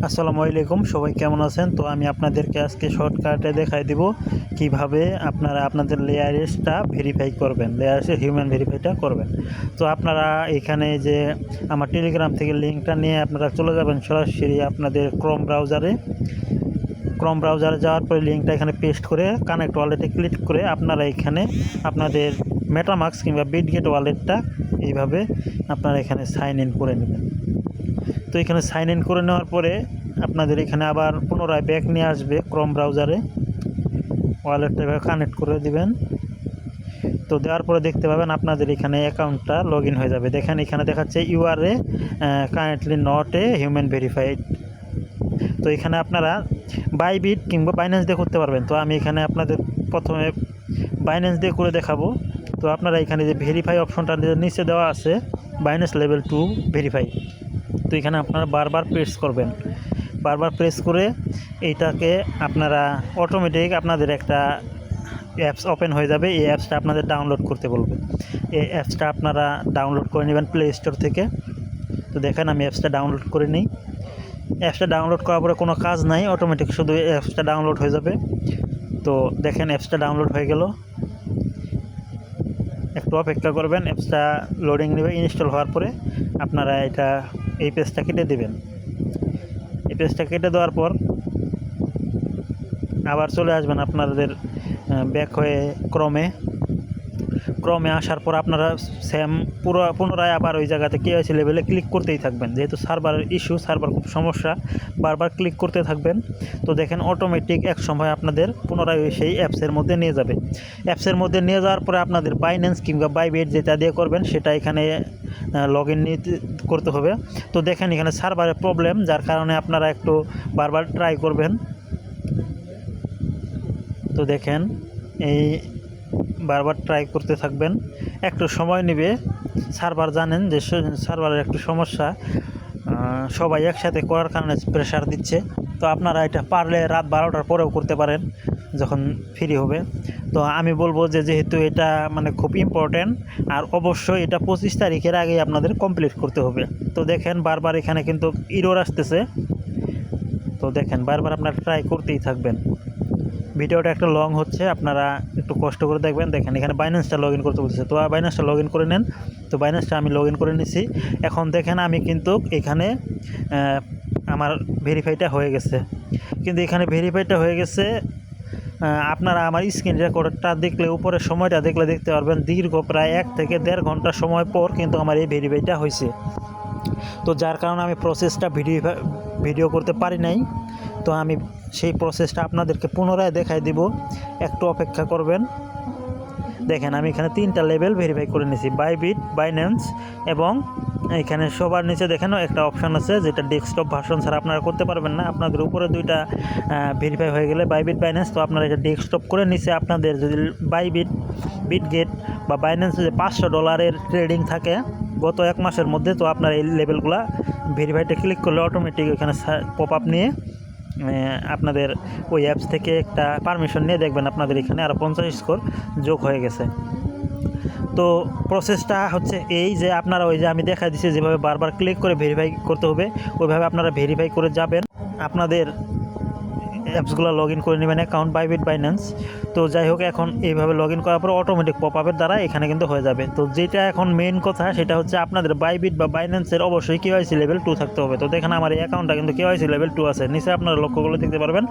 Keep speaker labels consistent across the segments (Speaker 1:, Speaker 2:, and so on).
Speaker 1: আসসালামু আলাইকুম, সবাই কেমন আছেন? তো আমি আপনাদেরকে আজকে শর্টকাটে দেখাই দিব কিভাবে আপনারা আপনাদের লেয়ারেসটা ভেরিফাই করবেন, লেয়ারেসের হিউম্যান ভেরিফাইটা করবেন। তো আপনারা এখানে যে আমার টেলিগ্রাম থেকে লিঙ্কটা নিয়ে আপনারা চলে যাবেন সরাসরি আপনাদের ক্রোম ব্রাউজারে যাওয়ার পরে লিঙ্কটা এখানে পেস্ট করে কানেক্ট ওয়ালেটে ক্লিক করে আপনারা এখানে আপনাদের মেটামাস্ক কিংবা বিটগেট ওয়ালেটটা এইভাবে আপনারা এখানে সাইন ইন করে নেবেন। তো এখানে সাইন ইন করে নেওয়ার পরে আপনাদের এখানে আবার পুনরায় ব্যাক নিয়ে আসবে ক্রোম ব্রাউজারে, ওয়ালেটটা এভাবে কানেক্ট করে দিবেন। তো দেওয়ার পরে দেখতে পাবেন আপনাদের এখানে অ্যাকাউন্টটা লগ ইন হয়ে যাবে। দেখেন এখানে দেখাচ্ছে you are currently not a human verified. তো এখানে আপনারা বাইবিট কিংবা বাইন্যান্স দিয়ে করতে পারবেন। তো আমি এখানে আপনাদের প্রথমে বাইন্যান্স দিয়ে করে দেখাবো। তো আপনারা এখানে যে ভেরিফাই অপশনটা নিচে দেওয়া আছে বাইন্যান্স লেভেল 2 ভেরিফাই, তো এখানে আপনারা বারবার প্রেস করবেন। বারবার প্রেস করে এইটাকে আপনারা অটোমেটিক আপনাদের একটা অ্যাপস ওপেন হয়ে যাবে। এই অ্যাপসটা আপনাদের ডাউনলোড করতে বলবে। এই অ্যাপসটা আপনারা ডাউনলোড করে নেবেন প্লে স্টোর থেকে। তো দেখেন আমি অ্যাপসটা ডাউনলোড করে নিই। অ্যাপসটা ডাউনলোড করার পরে কোনো কাজ নাই, অটোমেটিক শুধু অ্যাপসটা ডাউনলোড হয়ে যাবে। তো দেখেন অ্যাপসটা ডাউনলোড হয়ে গেল। একটু অপেক্ষা করবেন, অ্যাপসটা লোডিং নেবে। ইনস্টল হওয়ার পরে আপনারা এই পেজটা কেটে দেবেন। এই পেজটা কেটে দেওয়ার পর আবার চলে আসবেন আপনাদের ব্যাক হয়ে ক্রমে আসার পর আপনারা সেম পুনরায় আবার ওই জায়গাতে কেওয়াইসি লেভেলে ক্লিক করতেই থাকবেন। যেহেতু সার্ভারের ইস্যু, সার্ভার খুব সমস্যা, বারবার ক্লিক করতে থাকবেন। তো দেখেন অটোমেটিক এক সময় আপনাদের পুনরায় সেই অ্যাপসের মধ্যে নিয়ে যাবে। অ্যাপসের মধ্যে নিয়ে যাওয়ার পরে আপনাদের বাইন্যান্স কিংবা বাইবিট যেটা দিয়ে করবেন সেটা এখানে লগ ইন করতে হবে। তো দেখেন এখানে সার্ভারের প্রবলেম, যার কারণে আপনারা একটু বারবার ট্রাই করবেন। তো দেখেন এই বারবার ট্রাই করতে থাকবেন, একটু সময় নেবে। সার্ভার জানেন যে সার্ভারের একটু সমস্যা, সবাই একসাথে করার কারণে প্রেশার দিচ্ছে। তো আপনারা এটা পারলে রাত 12টার পরেও করতে পারেন যখন ফ্রি হবে। তো আমি বলবো যে যেহেতু এটা মানে খুব ইম্পর্ট্যান্ট, আর অবশ্যই এটা 25 তারিখের আগেই আপনাদের কমপ্লিট করতে হবে। তো দেখেন বারবার এখানে কিন্তু এরর আসতেছে। তো দেখেন বারবার আপনারা ট্রাই করতেই থাকবেন। ভিডিওটা একটু লং হচ্ছে, আপনারা একটু কষ্ট করে দেখবেন। দেখেন এখানে বাইন্যান্সটা লগ ইন করতে বলতেছে, তো বাইন্যান্সটা লগ ইন করে নেন। তো বাইন্যান্সটা আমি লগ ইন করে নিছি। এখন দেখেন আমি কিন্তু এখানে আমার ভেরিফাইটা হয়ে গেছে। কিন্তু এখানে ভেরিফাইটা হয়ে গেছে, আপনারা আমার স্ক্রিন রেকর্ডটা দেখলে উপরের সময়টা দেখলে দেখতে পারবেন দীর্ঘ প্রায় 1 থেকে 1.5 ঘন্টা সময় পর কিন্তু আমার এই ভেরিফাইটা হয়েছে। তো যার কারণে আমি প্রসেসটা ভিডিও করতে পারি নাই। তো আমি সেই প্রসেসটা আপনাদেরকে পুনরায় দেখাই দিব, একটু অপেক্ষা করবেন। দেখেন আমি এখানে 3টা লেভেল ভেরিফাই করে নিয়েছি, বাইবিট, বাইন্যান্স এবং এখানে সবার নিচে দেখেন একটা অপশান আছে যেটা ডেস্কটপ ভার্সন ছাড়া আপনারা করতে পারবেন না। আপনাদের উপরে 2টা ভেরিফাই হয়ে গেলে বাইবিট, বাইন্যান্স, তো আপনারা এটা ডেস্কটপ করে নিচে আপনাদের যদি বিটগেট বা বাইন্যান্সে যে $500 ট্রেডিং থাকে গত 1 মাসের মধ্যে, তো আপনার এই লেভেলগুলো ভেরিফাইতে ক্লিক করলে অটোমেটিক এখানে পপ আপ নিয়ে আপনাদের ওই অ্যাপস থেকে একটা পারমিশন নিয়ে দেখবেন আপনাদের এখানে আরও 50 স্কোর যোগ হয়ে গেছে। তো প্রসেসটা হচ্ছে এই যে আপনারা ওই যে আমি দেখা দিচ্ছি যেভাবে বারবার ক্লিক করে ভেরিফাই করতে হবে, ওইভাবে আপনারা ভেরিফাই করে যাবেন। আপনাদের অ্যাপসগুলো লগ ইন করে নেবেন অ্যাকাউন্ট বাইবিট, বাইন্যান্স। তো যাই হোক, এখন এইভাবে লগ ইন করার পর অটোমেটিক পপ আপের দ্বারা এখানে কিন্তু হয়ে যাবে। তো যেটা এখন মেইন কথা সেটা হচ্ছে আপনাদের বাইবিট বা বাইন্যান্সের অবশ্যই কেওয়াইসি লেভেল 2 থাকতে হবে। তো দেখেন আমার এই অ্যাকাউন্টটা কিন্তু কেওয়াইসি লেভেল 2 আছে। নিচে আপনারা লক্ষ্যগুলো দেখতে পারবেন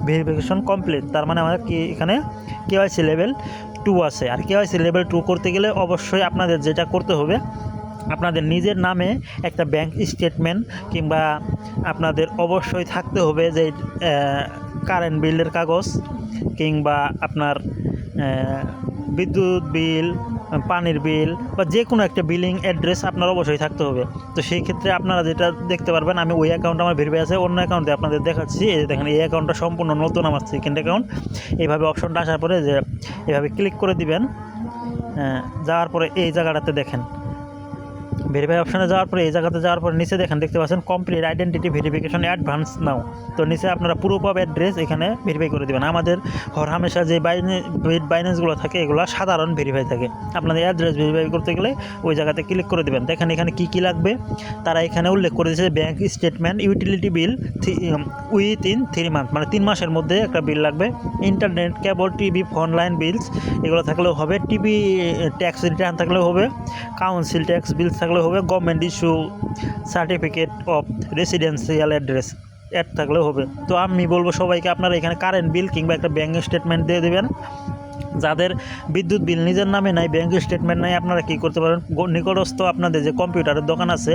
Speaker 1: ভেরিফিকেশন কমপ্লিট, তার মানে আমাদের কি এখানে কেওয়াইসি লেভেল 2 আছে। আর কেওয়াইসি লেভেল 2 করতে গেলে অবশ্যই আপনাদের যেটা করতে হবে, আপনাদের নিজের নামে একটা ব্যাংক স্টেটমেন্ট কিংবা আপনাদের অবশ্যই থাকতে হবে যে কারেন্ট বিলের কাগজ কিংবা আপনার বিদ্যুৎ বিল, পানির বিল বা যে কোনো একটা বিলিং অ্যাড্রেস আপনার অবশ্যই থাকতে হবে। তো সেই ক্ষেত্রে আপনারা যেটা দেখতে পারবেন, আমি ওই অ্যাকাউন্ট আমার ভেরিফাই আছে, অন্য অ্যাকাউন্টে আপনাদের দেখাচ্ছি। এই যে দেখেন এই অ্যাকাউন্টটা সম্পূর্ণ নতুন, আমার সেকেন্ড অ্যাকাউন্ট। এইভাবে অপশনটা আসার পরে যে এভাবে ক্লিক করে দিবেন, যাওয়ার পরে এই জায়গাটাতে দেখেন ভেরিফাই অপশানে যাওয়ার পরে এই জায়গাতে যাওয়ার পরে নিচে দেখতে পাচ্ছেন কমপ্লিট আইডেন্টিটি ভেরিফিকেশন অ্যাডভান্স নাও। তো নিচে আপনারা প্রুফ অফ অ্যাড্রেস এখানে ভেরিফাই করে দেবেন। আমাদের হরহামেশা যে বাইন্যান্সগুলো থাকে এগুলো সাধারণ ভেরিফাই থাকে। আপনাদের অ্যাড্রেস ভেরিফাই করতে গেলে ওই জায়গাতে ক্লিক করে দেবেন। দেখেন এখানে কী লাগবে তারা এখানে উল্লেখ করে দিয়েছে, bank statement, utility bill within 3 month, মানে 3 মাসের মধ্যে একটা বিল লাগবে। ইন্টারনেট, কেবল টিভি, অনলাইন বিলস এগুলো থাকলেও হবে। টিভি ট্যাক্স রিটার্ন থাকলেও হবে। কাউন্সিল ট্যাক্স বিল থাকলেও হবে। Government issue certificate of residential address থাকলেও হবে। তো আমি বলবো সবাইকে আপনারা এখানে কারেন্ট বিল কিংবা একটা ব্যাঙ্ক স্টেটমেন্ট দিয়ে দেবেন। যাদের বিদ্যুৎ বিল নিজের নামে নাই, ব্যাঙ্ক স্টেটমেন্ট নাই, আপনারা কী করতে পারেন, নিকটস্থ আপনাদের যে কম্পিউটারের দোকান আছে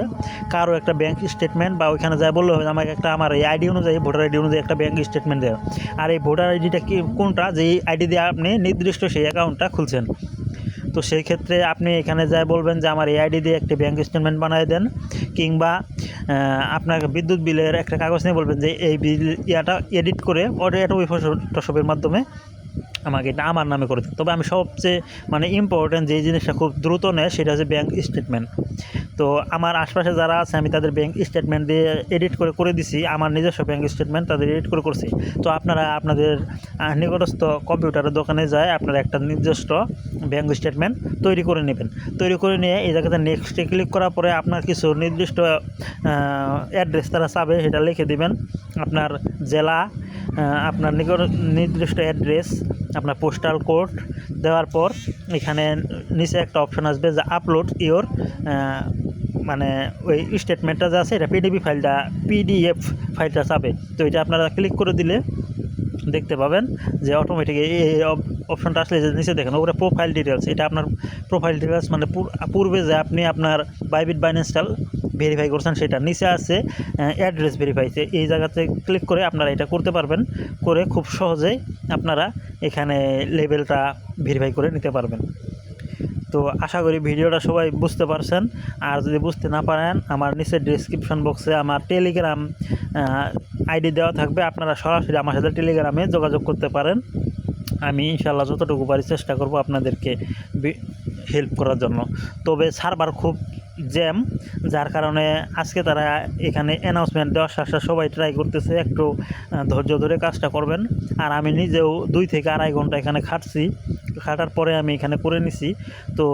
Speaker 1: কারো একটা ব্যাঙ্ক স্টেটমেন্ট বা ওইখানে যায় বললে হবে আমাকে একটা আমার এই আইডি অনুযায়ী, ভোটার আইডি অনুযায়ী একটা ব্যাঙ্ক স্টেটমেন্ট দেয়। আর এই ভোটার আইডিটা কি কোনটা, যে আইডি দিয়ে আপনি নির্দিষ্ট সেই অ্যাকাউন্টটা খুলছেন। তো সেই ক্ষেত্রে আপনি এখানে যায় বলবেন যে আমার এই আইডি দিয়ে একটি ব্যাঙ্ক স্টেটমেন্ট বানিয়ে দেন, কিংবা আপনার বিদ্যুৎ বিলের একটা কাগজ নিয়ে বলবেন যে এই বিল এডিট করে এটা ওই ফটোশপের মাধ্যমে আমাকে এটা আমার নামে করে দিন। তবে আমি সবচেয়ে ইম্পর্টেন্ট যে জিনিসটা খুব দ্রুত নেয় সেটা হচ্ছে ব্যাঙ্ক স্টেটমেন্ট। তো আমার আশপাশে যারা আছে আমি তাদের ব্যাঙ্ক স্টেটমেন্ট দিয়ে এডিট করে দিছি, আমার নিজস্ব ব্যাঙ্ক স্টেটমেন্ট তাদের এডিট করছি। তো আপনারা আপনাদের নিকটস্থ কম্পিউটারের দোকানে যায় আপনারা একটা নিজস্ব ব্যাঙ্ক স্টেটমেন্ট তৈরি করে নেবেন। তৈরি করে নিয়ে এই জায়গাতে নেক্সটে ক্লিক করার পরে আপনার কিছু নির্দিষ্ট অ্যাড্রেস তারা চাবে, সেটা লিখে দিবেন। আপনার জেলা, আপনার নির্দিষ্ট অ্যাড্রেস, আপনার পোস্টাল কোড দেওয়ার পর এখানে নিচে একটা অপশন আসবে যে আপলোড ইওর, ওই স্টেটমেন্টটা যা আছে এটা পিডিএফ ফাইলটা চাবে। তো এটা আপনারা ক্লিক করে দিলে দেখতে পাবেন যে অটোমেটিক এই অপশনটা আসলে যে নিচে দেখেন ওপরে প্রোফাইল ডিটেলস, এটা আপনার প্রোফাইল ডিটেলস পূর্বে যে আপনি আপনার বাইবিট বাইন্যান্সটা ভেরিফাই করছেন সেটা নিচে আছে অ্যাড্রেস ভেরিফাইতে। এই জায়গাতে ক্লিক করে আপনারা এটা করতে পারবেন, করে খুব সহজেই আপনারা এখানে লেভেলটা ভেরিফাই করে নিতে পারবেন। তো আশা করি ভিডিওটা সবাই বুঝতে পারছেন। আর যদি বুঝতে না পারেন আমার নিচে ডেসক্রিপশন বক্সে আমার টেলিগ্রাম আইডি দেওয়া থাকবে, আপনারা সরাসরি আমার সাথে টেলিগ্রামে যোগাযোগ করতে পারেন। আমি ইনশাআল্লাহ যতটুকু পারি চেষ্টা করব আপনাদেরকে হেল্প করার জন্য। তবে সার্ভার খুব জ্যাম, যার কারণে আজকে তারা এখানে অ্যানাউন্সমেন্ট দেওয়ার সাথে সবাই ট্রাই করতেছে, একটু ধৈর্য ধরে কাজটা করবেন। আর আমি নিজেও 2 থেকে আড়াই ঘন্টা এখানে খাটার পরে আমি এখানে করে নিছি। তো